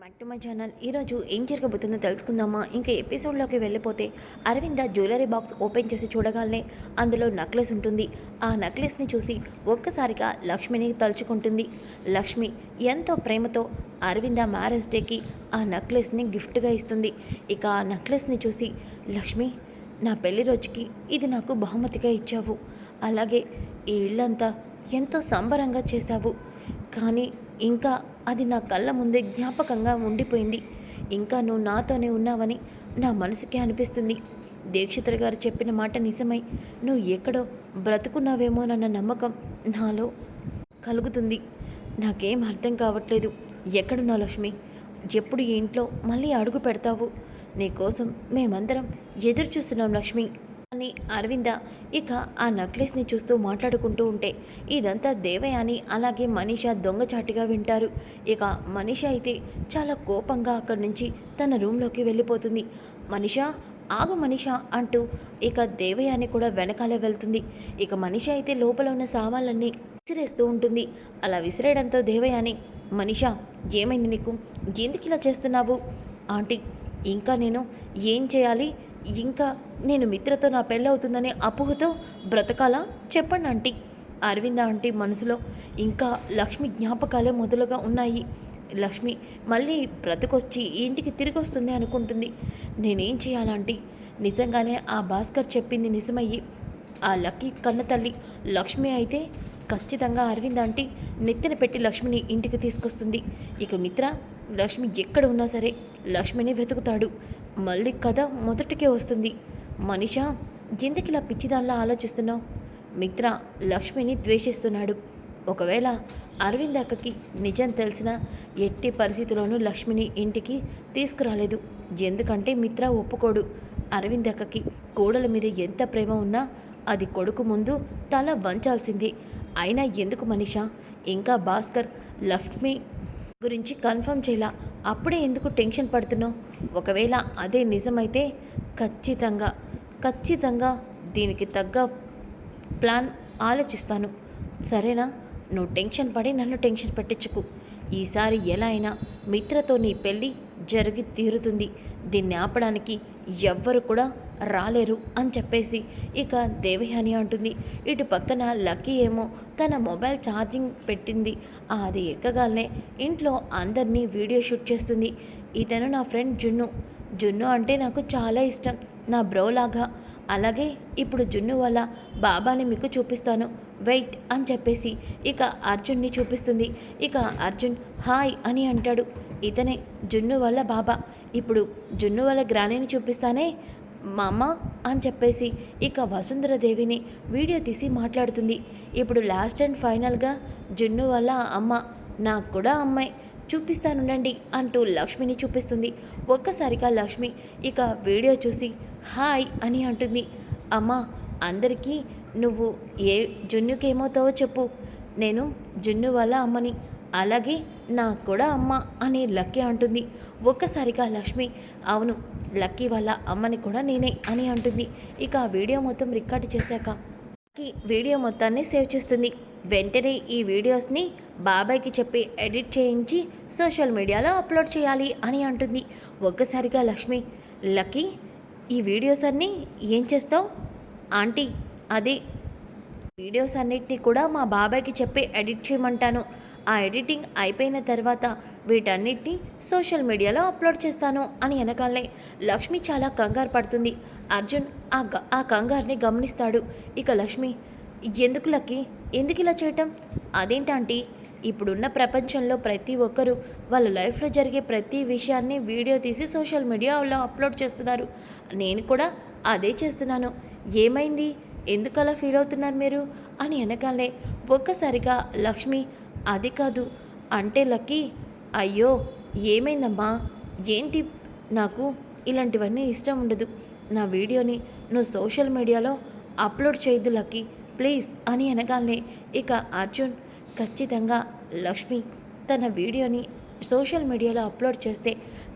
Back to my channel. ఈరోజు ఏం జరగబోతుందో తెలుసుకుందామా? ఇంకా ఎపిసోడ్లోకి వెళ్ళిపోతే అరవింద జ్యువెలరీ బాక్స్ ఓపెన్ చేసి చూడగానే అందులో నెక్లెస్ ఉంటుంది. ఆ నెక్లెస్ని చూసి ఒక్కసారిగా లక్ష్మిని తలుచుకుంటుంది. లక్ష్మి ఎంతో ప్రేమతో అరవింద మ్యారేజ్ డేకి ఆ నెక్లెస్ని గిఫ్ట్గా ఇస్తుంది. ఇక ఆ నెక్లెస్ని చూసి, లక్ష్మి, నా పెళ్లి రోజుకి ఇది నాకు బహుమతిగా ఇచ్చావు. అలాగే ఈ ఇల్లంతా ఎంతో సంబరంగా చేశావు. కానీ ఇంకా అది నా కళ్ళ ముందే జ్ఞాపకంగా ఉండిపోయింది. ఇంకా నువ్వు నాతోనే ఉన్నావని నా మనసుకే అనిపిస్తుంది. దీక్షితులు గారు చెప్పిన మాట నిజమై నువ్వు ఎక్కడో బ్రతుకున్నావేమోనన్న నమ్మకం నాలో కలుగుతుంది. నాకేం అర్థం కావట్లేదు. ఎక్కడున్నావు లక్ష్మి? ఎప్పుడు ఈ ఇంట్లో మళ్ళీ అడుగు పెడతావు? నీకోసం మేమందరం ఎదురు చూస్తున్నాం లక్ష్మి అని అరవింద ఇక ఆ నెక్లెస్ని చూస్తూ మాట్లాడుకుంటూ ఉంటే ఇదంతా దేవయాని అలాగే మనీషా దొంగచాటుగా వింటారు. ఇక మనీషా అయితే చాలా కోపంగా అక్కడి నుంచి తన రూమ్లోకి వెళ్ళిపోతుంది. మనీషా, ఆగు మనీషా అంటూ ఇక దేవయాని కూడా వెనకాలే వెళ్తుంది. ఇక మనీషా అయితే లోపల ఉన్న సామాన్లన్నీ విసిరేస్తూ ఉంటుంది. అలా విసిరేయడంతో దేవయాని, మనీషా, ఏమైంది నీకు? ఎందుకు ఇలా చేస్తున్నావు? ఆంటీ, ఇంకా నేను ఏం చేయాలి? ఇంకా నేను మిత్రతో నా పెళ్ళవుతుందనే అపోహతో బ్రతకాలా? చెప్పండి ఆంటీ. అరవింద ఆంటీ మనసులో ఇంకా లక్ష్మి జ్ఞాపకాలే మొదలుగా ఉన్నాయి. లక్ష్మి మళ్ళీ బ్రతకొచ్చి ఇంటికి తిరిగి వస్తుంది అనుకుంటుంది. నేనేం చేయాలంటీ? నిజంగానే ఆ భాస్కర్ చెప్పింది నిజమయ్యి ఆ లక్కీ కన్న తల్లి లక్ష్మి అయితే ఖచ్చితంగా అరవింద్ ఆంటీ నెత్తిన పెట్టి లక్ష్మిని ఇంటికి తీసుకొస్తుంది. ఇక మిత్ర లక్ష్మి ఎక్కడ ఉన్నా సరే లక్ష్మిని వెతుకుతాడు. మళ్ళీ కథ మొదటికే వస్తుంది. మనీషా, ఎందుకు ఇలా పిచ్చిదానిలా ఆలోచిస్తున్నావు? మిత్ర లక్ష్మిని ద్వేషిస్తున్నాడు. ఒకవేళ అరవింద్ అక్కకి నిజం తెలిసినా ఎట్టి పరిస్థితిలోనూ లక్ష్మిని ఇంటికి తీసుకురాలేదు. ఎందుకంటే మిత్ర ఒప్పుకోడు. అరవింద్ అక్కకి కోడల మీద ఎంత ప్రేమ ఉన్నా అది కొడుకు ముందు తల వంచాల్సిందే. అయినా ఎందుకు మనీషా ఇంకా భాస్కర్ లక్ష్మి గురించి కన్ఫర్మ్ చేయాల? అప్పుడే ఎందుకు టెన్షన్ పడుతున్నావు? ఒకవేళ అదే నిజమైతే ఖచ్చితంగా ఖచ్చితంగా దీనికి తగ్గ ప్లాన్ ఆలోచిస్తాను. సరేనా? నువ్వు టెన్షన్ పడి నన్ను టెన్షన్ పెట్టించుకు. ఈసారి ఎలా అయినా మిత్రతో నీ పెళ్ళి జరిగి తీరుతుంది. దీన్ని ఆపడానికి ఎవ్వరు కూడా రాలేరు అని చెప్పేసి ఇక దేవయాని అంటుంది. ఇటు పక్కన లక్కీ ఏమో తన మొబైల్ ఛార్జింగ్ పెట్టింది. అది ఎక్కగానే ఇంట్లో అందరినీ వీడియో షూట్ చేస్తుంది. ఇతను నా ఫ్రెండ్ జున్ను. జున్ను అంటే నాకు చాలా ఇష్టం, నా బ్రోలాగా. అలాగే ఇప్పుడు జున్ను వల్ల బాబాని మీకు చూపిస్తాను, వెయిట్ అని చెప్పేసి ఇక అర్జున్ని చూపిస్తుంది. ఇక అర్జున్ హాయ్ అని అంటాడు. ఇతనే జున్ను వల్ల బాబా. ఇప్పుడు జున్ను వల్ల గ్రానీని చూపిస్తానే మా అమ్మ అని చెప్పేసి ఇక వసుంధరదేవిని వీడియో తీసి మాట్లాడుతుంది. ఇప్పుడు లాస్ట్ అండ్ ఫైనల్గా జున్ను వల్ల అమ్మ, నాకు కూడా అమ్మాయి చూపిస్తానుండండి అంటూ లక్ష్మిని చూపిస్తుంది. ఒక్కసారిగా లక్ష్మి ఇక వీడియో చూసి హాయ్ అని అంటుంది. అమ్మ, అందరికీ నువ్వు ఏ జున్నుకేమవుతావో చెప్పు. నేను జున్ను వల్ల అమ్మని, అలాగే నాకు కూడా అమ్మ అని లక్కీ అంటుంది. ఒక్కసారిగా లక్ష్మి అవును, లక్కీ వాళ్ళ అమ్మని కూడా నేనే అని అంటుంది. ఇక ఆ వీడియో మొత్తం రికార్డు చేశాక వీడియో మొత్తాన్ని సేవ్ చేస్తుంది. వెంటనే ఈ వీడియోస్ని బాబాయ్కి చెప్పి ఎడిట్ చేయించి సోషల్ మీడియాలో అప్లోడ్ చేయాలి అని అంటుంది. ఒక్కసారిగా లక్ష్మి, లక్కీ, ఈ వీడియోస్ అన్నీ ఏం చేస్తావు? ఆంటీ, అదే వీడియోస్ అన్నిటినీ కూడా మా బాబాయ్కి చెప్పి ఎడిట్ చేయమంటాను. ఆ ఎడిటింగ్ అయిపోయిన తర్వాత వీటన్నిటిని సోషల్ మీడియాలో అప్లోడ్ చేస్తాను అని వెనకాలే లక్ష్మి చాలా కంగారు పడుతుంది. అర్జున్ ఆ కంగారుని గమనిస్తాడు. ఇక లక్ష్మి, ఎందుకు లక్కీ, ఎందుకు ఇలా చేయటం? అదేంటంటే ఇప్పుడున్న ప్రపంచంలో ప్రతి ఒక్కరూ వాళ్ళ లైఫ్లో జరిగే ప్రతి విషయాన్ని వీడియో తీసి సోషల్ మీడియాలో అప్లోడ్ చేస్తున్నారు. నేను కూడా అదే చేస్తున్నాను. ఏమైంది, ఎందుకు అలా ఫీల్ అవుతున్నారు మీరు అని వెనకాలే ఒక్కసారిగా లక్ష్మి, అది కాదు అంటే లక్కీ, అయ్యో ఏమైందమ్మా, ఏంటి? నాకు ఇలాంటివన్నీ ఇష్టం ఉండదు. నా వీడియోని నువ్వు సోషల్ మీడియాలో అప్లోడ్ చేయొద్దు లక్కీ, ప్లీజ్ అని అనగానే ఇక అర్జున్ ఖచ్చితంగా లక్ష్మి తన వీడియోని సోషల్ మీడియాలో అప్లోడ్ చేస్తే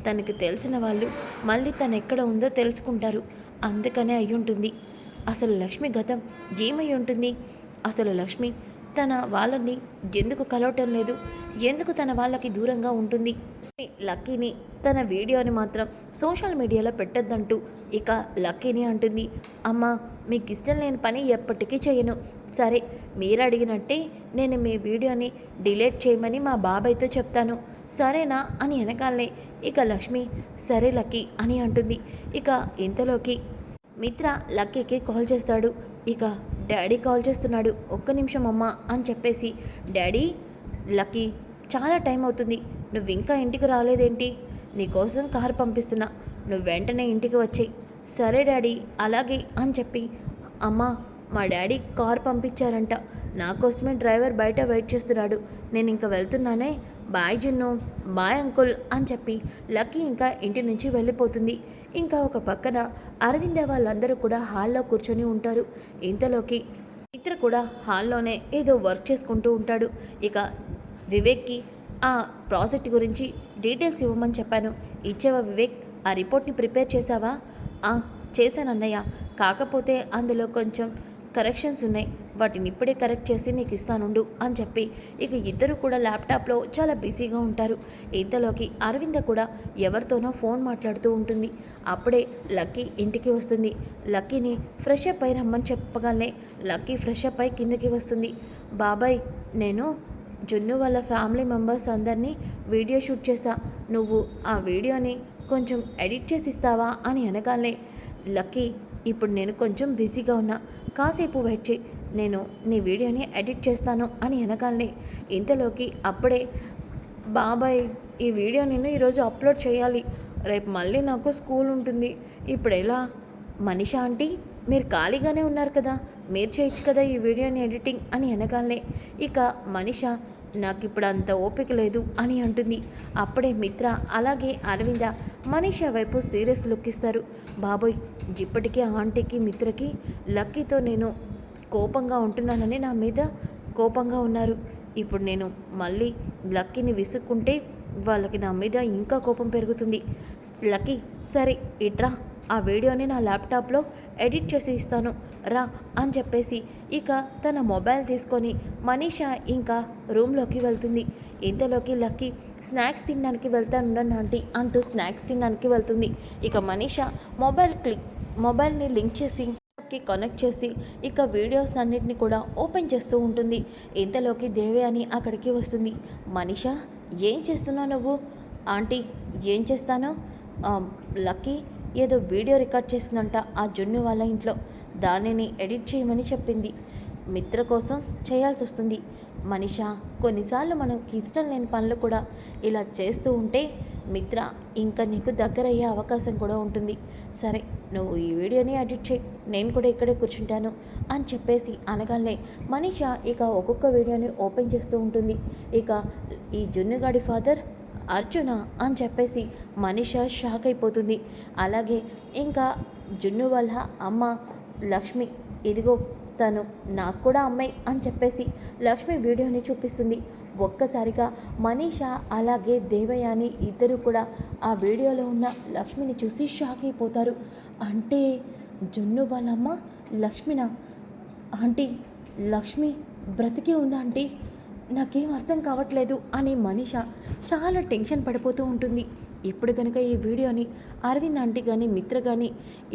తనకి తెలిసిన వాళ్ళు మళ్ళీ తను ఎక్కడ ఉందో తెలుసుకుంటారు. అందుకనే అయ్యుంటుంది. అసలు లక్ష్మి గతం ఏమై ఉంటుంది? అసలు లక్ష్మి తన వాళ్ళని ఎందుకు కలవటం లేదు, ఎందుకు తన వాళ్ళకి దూరంగా ఉంటుంది. లక్కీని తన వీడియోని మాత్రం సోషల్ మీడియాలో పెట్టొద్దంటూ ఇక లక్కీని అంటుంది. అమ్మ, మీకు ఇష్టం లేని పని ఎప్పటికీ చేయను. సరే, మీరు అడిగినట్టే నేను మీ వీడియోని డిలీట్ చేయమని మా బాబాయ్తో చెప్తాను, సరేనా అని వెనకాలనే ఇక లక్ష్మి సరే లక్కీ అని అంటుంది. ఇక ఇంతలోకి మిత్ర లక్కీకి కాల్ చేస్తాడు. ఇక డాడీ కాల్ చేస్తున్నాడు. ఒక్క నిమిషం అమ్మ అని చెప్పేసి, డాడీ, లక్కీ చాలా టైం అవుతుంది, నువ్వు ఇంకా ఇంటికి రాలేదేంటి? నీకోసం కారు పంపిస్తున్నా, నువ్వు వెంటనే ఇంటికి వచ్చేయి. సరే డాడీ, అలాగే అని చెప్పి, అమ్మ, మా డాడీ కారు పంపించారంట, నా కోసమే డ్రైవర్ బయట వెయిట్ చేస్తున్నాడు, నేను ఇంకా వెళ్తున్నానే, బాయ్ జున్ను, బాయ్ అంకుల్ అని చెప్పి లక్కీ ఇంకా ఇంటి నుంచి వెళ్ళిపోతుంది. ఇంకా ఒక పక్కన అరవింద వాళ్ళందరూ కూడా హాల్లో కూర్చొని ఉంటారు. ఇంతలోకి మిత్ర కూడా హాల్లోనే ఏదో వర్క్ చేసుకుంటూ ఉంటాడు. ఇక వివేక్కి ఆ ప్రాజెక్ట్ గురించి డీటెయిల్స్ ఇవ్వమని చెప్పాను, ఇచ్చావా వివేక్? ఆ రిపోర్ట్ని ప్రిపేర్ చేసావా? చేశానన్నయ్య, కాకపోతే అందులో కొంచెం కరెక్షన్స్ ఉన్నాయి, వాటిని ఇప్పుడే కరెక్ట్ చేసి నీకు ఇస్తానుండు అని చెప్పి ఇక ఇద్దరు కూడా ల్యాప్టాప్లో చాలా బిజీగా ఉంటారు. ఇంతలోకి అరవింద కూడా ఎవరితోనో ఫోన్ మాట్లాడుతూ ఉంటుంది. అప్పుడే లక్కీ ఇంటికి వస్తుంది. లక్కీని ఫ్రెష్ అప్ అయి రమ్మని చెప్పగానే లక్కీ ఫ్రెష్ అప్ అయి కిందకి వస్తుంది. బాబాయ్, నేను జున్ను వాళ్ళ ఫ్యామిలీ మెంబర్స్ అందరినీ వీడియో షూట్ చేశా, నువ్వు ఆ వీడియోని కొంచెం ఎడిట్ చేసి ఇస్తావా అని అనగానే లక్కీ, ఇప్పుడు నేను కొంచెం బిజీగా ఉన్నా, కాసేపు వెయిట్ చేయి, నేను నీ వీడియోని ఎడిట్ చేస్తాను అని అనగానే ఇంతలోకి అప్పుడే బాబాయ్, ఈ వీడియో నేను ఈరోజు అప్లోడ్ చేయాలి, రేపు మళ్ళీ నాకు స్కూల్ ఉంటుంది, ఇప్పుడు ఎలా? మనీషా ఆంటీ, మీరు ఖాళీగానే ఉన్నారు కదా, మీరు చేయొచ్చు కదా ఈ వీడియోని ఎడిటింగ్ అని అనగానే ఇక మనీషా, నాకు ఇప్పుడు అంత ఓపిక లేదు అని అంటుంది. అప్పుడే మిత్ర అలాగే అరవింద మనీషా వైపు సీరియస్ లుక్ ఇస్తారు. బాబోయ్, ఇప్పటికీ ఆంటీకి మిత్రకి లక్కీతో నేను కోపంగా ఉంటున్నానని నా మీద కోపంగా ఉన్నారు, ఇప్పుడు నేను మళ్ళీ లక్కీని విసుక్కుంటే వాళ్ళకి నా మీద ఇంకా కోపం పెరుగుతుంది. లక్కీ, సరే ఇట్రా, ఆ వీడియోని నా ల్యాప్టాప్లో ఎడిట్ చేసి ఇస్తాను రా అని చెప్పేసి ఇక తన మొబైల్ తీసుకొని మనీషా ఇంకా రూమ్లోకి వెళ్తుంది. ఇంతలోకి లక్కీ స్నాక్స్ తినడానికి వెళ్తానుండండి ఆంటీ అంటూ స్నాక్స్ తినడానికి వెళ్తుంది. ఇక మనీషా మొబైల్ని లింక్ చేసి కనెక్ట్ చేసి ఇక వీడియోస్ అన్నిటిని కూడా ఓపెన్ చేస్తూ ఉంటుంది. ఇంతలోకి దేవయాని అక్కడికి వస్తుంది. మనీషా, ఏం చేస్తున్నావు నువ్వు? ఆంటీ, ఏం చేస్తాను? లక్కీ ఏదో వీడియో రికార్డ్ చేసిందంట ఆ జున్ను వాళ్ళ ఇంట్లో, దానిని ఎడిట్ చేయమని చెప్పింది, మిత్ర కోసం చేయాల్సి వస్తుంది. మనీషా, కొన్నిసార్లు మనకి ఇష్టం లేని పనులు కూడా ఇలా చేస్తూ ఉంటే మిత్ర ఇంకా నీకు దగ్గరయ్యే అవకాశం కూడా ఉంటుంది. సరే, నువ్వు ఈ వీడియోని ఎడిట్ చేయి, నేను కూడా ఇక్కడే కూర్చుంటాను అని చెప్పేసి అనగానే మనీషా ఇక ఒక్కొక్క వీడియోని ఓపెన్ చేస్తూ ఉంటుంది. ఇక ఈ జున్నుగాడి ఫాదర్ అర్జున అని చెప్పేసి మనీషా షాక్ అయిపోతుంది. అలాగే ఇంకా జున్ను వాళ్ళ అమ్మ లక్ష్మి, ఇదిగో తను నాకు కూడా అమ్మాయి అని చెప్పేసి లక్ష్మి వీడియోని చూపిస్తుంది. ఒక్కసారిగా మనీషా అలాగే దేవయాని ఇద్దరు కూడా ఆ వీడియోలో ఉన్న లక్ష్మిని చూసి షాక్ అయిపోతారు. అంటే జున్ను వాళ్ళమ్మ లక్ష్మినా? ఆంటీ, లక్ష్మి బ్రతికే ఉందా ఆంటీ? నాకేం అర్థం కావట్లేదు అని మనీషా చాలా టెన్షన్ పడిపోతూ ఉంటుంది. ఇప్పుడు కనుక ఈ వీడియోని అరవింద్ ఆంటీ కానీ మిత్ర కానీ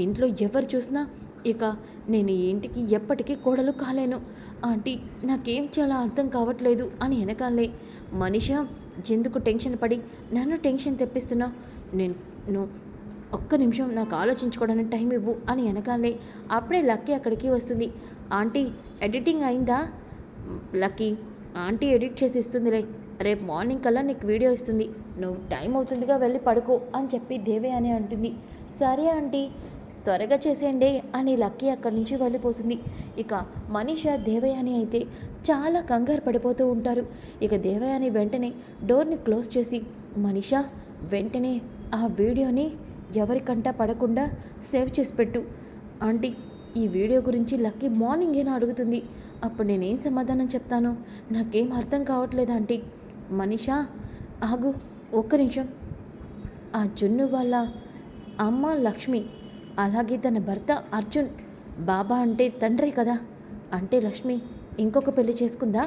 ఇంట్లో ఎవరు చూసినా ఇక నేను ఈ ఇంటికి ఎప్పటికీ కోడలు కాలేను ఆంటీ, నాకేం చాలా అర్థం కావట్లేదు అని వెనకాలే మనీషా, ఎందుకు టెన్షన్ పడి నన్ను టెన్షన్ తెప్పిస్తున్నా, నేను ఒక్క నిమిషం నాకు ఆలోచించుకోవడానికి టైం ఇవ్వు అని వెనకాలే అప్పుడే లక్కీ అక్కడికి వస్తుంది. ఆంటీ, ఎడిటింగ్ అయిందా? లక్కీ, ఆంటీ ఎడిట్ చేసి ఇస్తుందిలే, రేపు మార్నింగ్ కల్లా నీకు వీడియో ఇస్తుంది, నువ్వు టైం అవుతుందిగా వెళ్ళి పడుకో అని చెప్పి దేవే అని అంటుంది. సరే ఆంటీ, త్వరగా చేసేయండి అని లక్కీ అక్కడి నుంచి వెళ్ళిపోతుంది. ఇక మనీషా దేవయాని అయితే చాలా కంగారు పడిపోతూ ఉంటారు. ఇక దేవయాని వెంటనే డోర్ని క్లోజ్ చేసి, మనీషా వెంటనే ఆ వీడియోని ఎవరికంటా పడకుండా సేవ్ చేసి పెట్టు ఆంటీ, ఈ వీడియో గురించి లక్కీ మార్నింగ్ ఏనా అడుగుతుంది, అప్పుడు నేనేం సమాధానం చెప్తాను, నాకేం అర్థం కావట్లేదు ఆంటీ. మనీషా ఆగు, ఒక్క నిమిషం, ఆ జున్ను వాళ్ళ అమ్మ లక్ష్మి అలాగే తన భర్త అర్జున్ బాబా అంటే తండ్రి కదా, అంటే లక్ష్మి ఇంకొక పెళ్లి చేసుకుందా?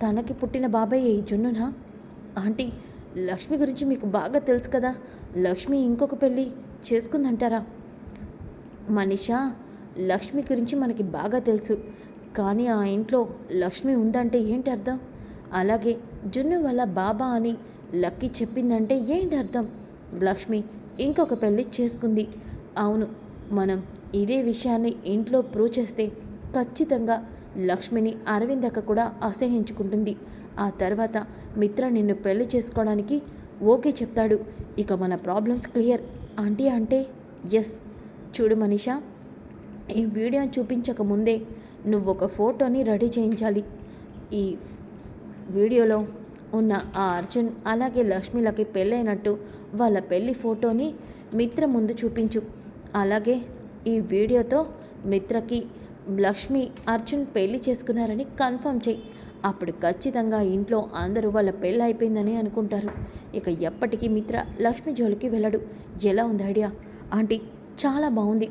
తనకి పుట్టిన బాబాయ్ ఈ జున్నునా? ఆంటీ, లక్ష్మి గురించి మీకు బాగా తెలుసు కదా, లక్ష్మి ఇంకొక పెళ్ళి చేసుకుందంటారా? మనిషా, లక్ష్మి గురించి మనకి బాగా తెలుసు, కానీ ఆ ఇంట్లో లక్ష్మి ఉందంటే ఏంటి అర్థం? అలాగే జున్ను వల్ల బాబా అని లక్కీ చెప్పిందంటే ఏంటి అర్థం? లక్ష్మి ఇంకొక పెళ్ళి చేసుకుంది. అవును, మనం ఇదే విషయాన్ని ఇంట్లో ప్రూవ్ చేస్తే ఖచ్చితంగా లక్ష్మిని అరవింద్ అక్క కూడా అసహించుకుంటుంది. ఆ తర్వాత మిత్ర నిన్ను పెళ్లి చేసుకోవడానికి ఓకే చెప్తాడు. ఇక మన ప్రాబ్లమ్స్ క్లియర్. ఆంటీ అంటే ఎస్. చూడు మనీషా, ఈ వీడియోని చూపించక ముందే నువ్వు ఒక ఫోటోని రెడీ చేయించాలి. ఈ వీడియోలో ఉన్న ఆ అర్జున్ అలాగే లక్ష్మిలకి పెళ్ళైనట్టు వాళ్ళ పెళ్ళి ఫోటోని మిత్ర ముందు చూపించు. అలాగే ఈ వీడియోతో మిత్రకి లక్ష్మి అర్జున్ పెళ్లి చేసుకున్నారని కన్ఫర్మ్ చేయి. అప్పుడు ఖచ్చితంగా ఇంట్లో అందరూ వాళ్ళ పెళ్ళి అయిపోయిందని అనుకుంటారు. ఇక ఎప్పటికీ మిత్ర లక్ష్మి జోలికి వెళ్ళడు. ఎలా ఉంది ఐడియా? ఆంటీ, చాలా బాగుంది.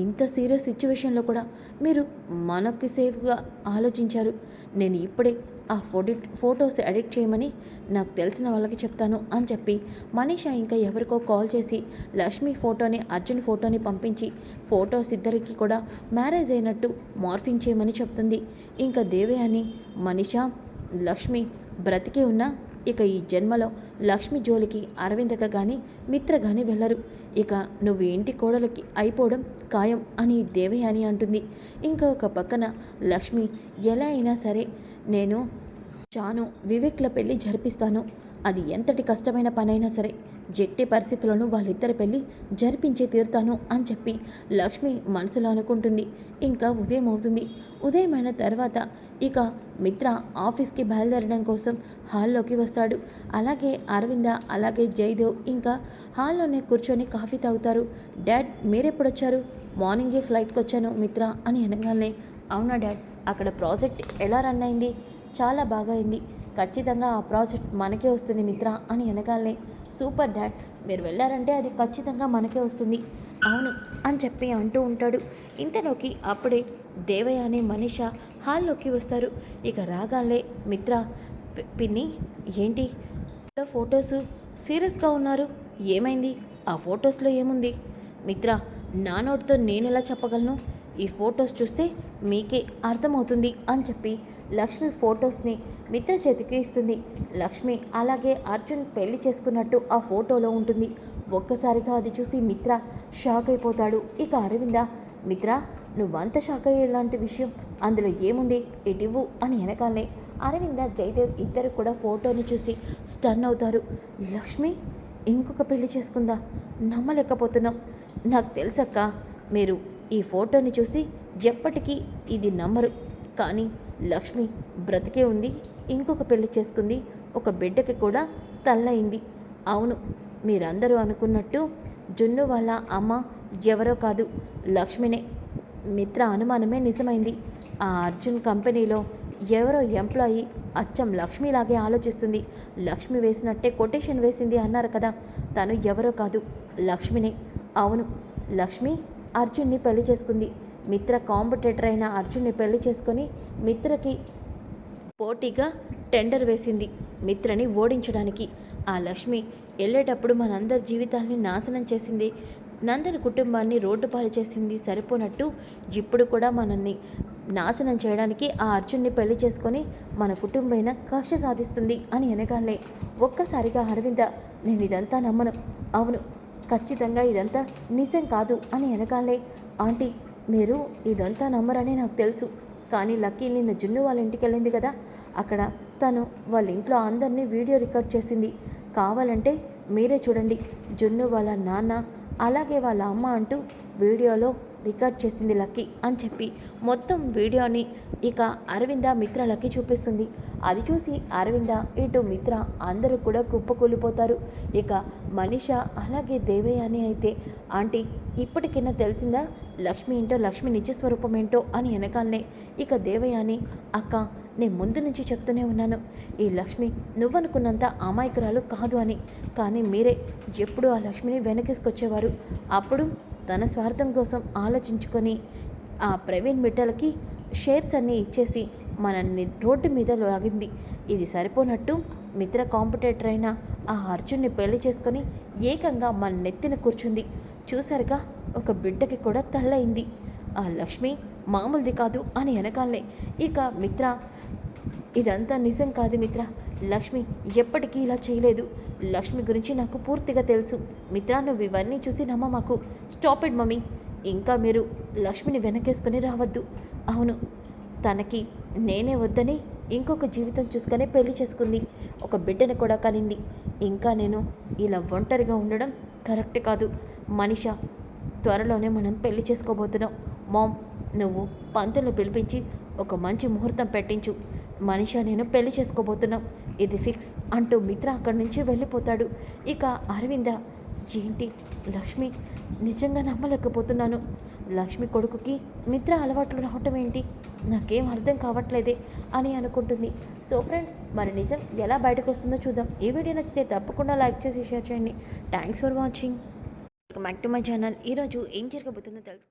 ఇంత సీరియస్ సిచ్యువేషన్లో కూడా మీరు మనకి సేఫ్గా ఆలోచించారు. నేను ఇప్పుడే ఆ ఫొటోస్ ఎడిట్ చేయమని నాకు తెలిసిన వాళ్ళకి చెప్తాను అని చెప్పి మనీషా ఇంకా ఎవరికో కాల్ చేసి లక్ష్మి ఫోటోని అర్జున్ ఫోటోని పంపించి ఫొటోస్ ఇద్దరికి కూడా మ్యారేజ్ అయినట్టు మార్ఫింగ్ చేయమని చెప్తుంది. ఇంకా దేవయాని, మనీషా, లక్ష్మి బ్రతికే ఉన్నా ఇక ఈ జన్మలో లక్ష్మి జోలికి అరవిందక కానీ మిత్ర కానీ వెళ్ళరు. ఇక నువ్వు ఇంటి కోడలికి అయిపోవడం ఖాయం అని దేవయాని అంటుంది. ఇంకా ఒక పక్కన లక్ష్మి, ఎలా అయినా సరే నేను చాను వివేక్ల పెళ్ళి జరిపిస్తాను. అది ఎంతటి కష్టమైన పనైనా సరే ఎట్టి పరిస్థితుల్లోనూ వాళ్ళిద్దరి పెళ్ళి జరిపించే తీరుతాను అని చెప్పి లక్ష్మి మనసులో అనుకుంటుంది. ఇంకా ఉదయం అవుతుంది. ఉదయమైన తర్వాత ఇక మిత్ర ఆఫీస్కి బయలుదేరడం కోసం హాల్లోకి వస్తాడు. అలాగే అరవింద అలాగే జయదేవ్ ఇంకా హాల్లోనే కూర్చొని కాఫీ తాగుతారు. డాడ్, మీరెప్పుడొచ్చారు? మార్నింగే ఫ్లైట్కి వచ్చాను మిత్ర అని అనగానే, అవునా డాడ్, అక్కడ ప్రాజెక్ట్ ఎలా రన్ అయింది? చాలా బాగా అయింది. ఖచ్చితంగా ఆ ప్రాజెక్ట్ మనకే వస్తుంది మిత్ర అని అనగానే, సూపర్ డాడ్, మీరు వెళ్ళారంటే అది ఖచ్చితంగా మనకే వస్తుంది. అవును అని చెప్పి అంటూ ఉంటాడు. ఇంతలోకి అప్పుడే దేవయాని, మనీష హాల్లోకి వస్తారు. ఇక రాగానే మిత్ర, పిన్ని ఏంటి ఫొటోసు సీరియస్గా ఉన్నారు? ఏమైంది? ఆ ఫొటోస్లో ఏముంది? మిత్ర, నా నోటితో నేనెలా చెప్పగలను? ఈ ఫొటోస్ చూస్తే మీకే అర్థమవుతుంది అని చెప్పి లక్ష్మి ఫొటోస్ని మిత్ర చేతికి ఇస్తుంది. లక్ష్మి అలాగే అర్జున్ పెళ్లి చేసుకున్నట్టు ఆ ఫోటోలో ఉంటుంది. ఒక్కసారిగా అది చూసి మిత్ర షాక్ అయిపోతాడు. ఇక అరవింద, మిత్ర, నువ్వంత షాక్ అయ్యేలాంటి విషయం అందులో ఏముంది? ఇటివ్వు అని వెనకాలనే అరవింద, జయదేవ్ ఇద్దరు కూడా ఫోటోని చూసి స్టన్ అవుతారు. లక్ష్మి ఇంకొక పెళ్లి చేసుకుందా? నమ్మలేకపోతున్నాం. నాకు తెలుసక్క, మీరు ఈ ఫోటోని చూసి ఎప్పటికీ ఇది నమ్మరు, కానీ లక్ష్మి బ్రతికే ఉంది, ఇంకొక పెళ్లి చేసుకుంది, ఒక బిడ్డకి కూడా తల్లయింది. అవును, మీరందరూ అనుకున్నట్టు జున్ను వాళ్ళ అమ్మ ఎవరో కాదు, లక్ష్మినే. మిత్ర అనుమానమే నిజమైంది. ఆ అర్జున్ కంపెనీలో ఎవరో ఎంప్లాయీ అచ్చం లక్ష్మిలాగే ఆలోచిస్తుంది, లక్ష్మి వేసినట్టే కొటేషన్ వేసింది అన్నారు కదా, తను ఎవరో కాదు, లక్ష్మినే. అవును, లక్ష్మి అర్జున్ని పెళ్లి చేసుకుంది. మిత్ర కాంపిటేటర్ అయిన అర్జున్ని పెళ్లి చేసుకొని మిత్రకి పోటీగా టెండర్ వేసింది మిత్రని ఓడించడానికి. ఆ లక్ష్మి వెళ్ళేటప్పుడు మనందరి జీవితాల్ని నాశనం చేసింది, నందరి కుటుంబాన్ని రోడ్డు పాలు చేసింది సరిపోనట్టు ఇప్పుడు కూడా మనల్ని నాశనం చేయడానికి ఆ అర్జున్ని పెళ్లి చేసుకొని మన కుటుంబైన కక్ష సాధిస్తుంది అని అనగానే ఒక్కసారిగా అరవింద, నేను ఇదంతా నమ్మను. అవును, ఖచ్చితంగా ఇదంతా నిజం కాదు అని అనగానే, ఆంటీ, మీరు ఇదంతా నమ్మరని నాకు తెలుసు, కానీ లక్కీ నిన్న జున్ను వాళ్ళ ఇంటికి వెళ్ళింది కదా, అక్కడ తను వాళ్ళ ఇంట్లో అందరినీ వీడియో రికార్డ్ చేసింది. కావాలంటే మీరే చూడండి, జున్ను వాళ్ళ నాన్న అలాగే వాళ్ళ అమ్మ అంటూ వీడియోలో రికార్డ్ చేసింది లక్కీ అని చెప్పి మొత్తం వీడియోని ఇక అరవింద మిత్రలకి చూపిస్తుంది. అది చూసి అరవింద ఇటు మిత్ర అందరూ కూడా కుప్పకూలిపోతారు. ఇక మనీష అలాగే దేవయాని అయితే, ఆంటీ, ఇప్పటికైనా తెలిసిందా లక్ష్మి ఏంటో, లక్ష్మి నిజస్వరూపం ఏంటో అని వెనకాలనే ఇక దేవయాని, అక్క, నేను ముందు నుంచి చెప్తూనే ఉన్నాను, ఈ లక్ష్మి నువ్వనుకున్నంత అమాయకురాలు కాదు అని, కానీ మీరే ఎప్పుడు ఆ లక్ష్మిని వెనకేసుకొచ్చేవారు. అప్పుడు తన స్వార్థం కోసం ఆలోచించుకొని ఆ ప్రవీణ్ మిట్టలకి షేర్స్ అన్నీ ఇచ్చేసి మనల్ని రోడ్డు మీద లాగింది. ఇది సరిపోనట్టు మిత్ర కాంపిటేటర్ అయిన ఆ అర్జున్ని పెళ్లి చేసుకొని ఏకంగా మన నెత్తిన కూర్చుంది. చూసారుగా, ఒక బిడ్డకి కూడా తల్లయింది. ఆ లక్ష్మి మామూలుది కాదు అని వెనకాలే ఇక మిత్ర, ఇదంతా నిజం కాదు మిత్ర, లక్ష్మి ఎప్పటికీ ఇలా చేయలేదు. లక్ష్మి గురించి నాకు పూర్తిగా తెలుసు. మిత్ర, నువ్వు ఇవన్నీ చూసి నమ్మ మాకు. Stop it mummy. ఇంకా మీరు లక్ష్మిని వెనకేసుకొని రావద్దు. అవును, తనకి నేనే వద్దని ఇంకొక జీవితం చూసుకొని పెళ్లి చేసుకుంది. ఒక బిడ్డను కూడా కనింది. ఇంకా నేను ఇలా ఒంటరిగా ఉండడం కరెక్ట్ కాదు. మనిష, త్వరలోనే మనం పెళ్లి చేసుకోబోతున్నాం. మామ్, నువ్వు పంతులను పిలిపించి ఒక మంచి ముహూర్తం పెట్టించు. మనిష నేను పెళ్లి చేసుకోబోతున్నాం, ఇది ఫిక్స్ అంటూ మిత్ర అక్కడి నుంచి వెళ్ళిపోతాడు. ఇక అరవింద, ఏంటి లక్ష్మి, నిజంగా నమ్మలేకపోతున్నాను. లక్ష్మి కొడుకుకి మిత్ర అలవాట్లు రావటం ఏంటి, నాకేం అర్థం కావట్లేదే అని అనుకుంటుంది. సో ఫ్రెండ్స్, మరి నిజం ఎలా బయటకు వస్తుందో చూద్దాం. ఈ వీడియో నచ్చితే తప్పకుండా లైక్ చేసి షేర్ చేయండి. Thanks for watching. Back to my channel. ఈరోజు ఏం జరగబోతుందో తెలుసు.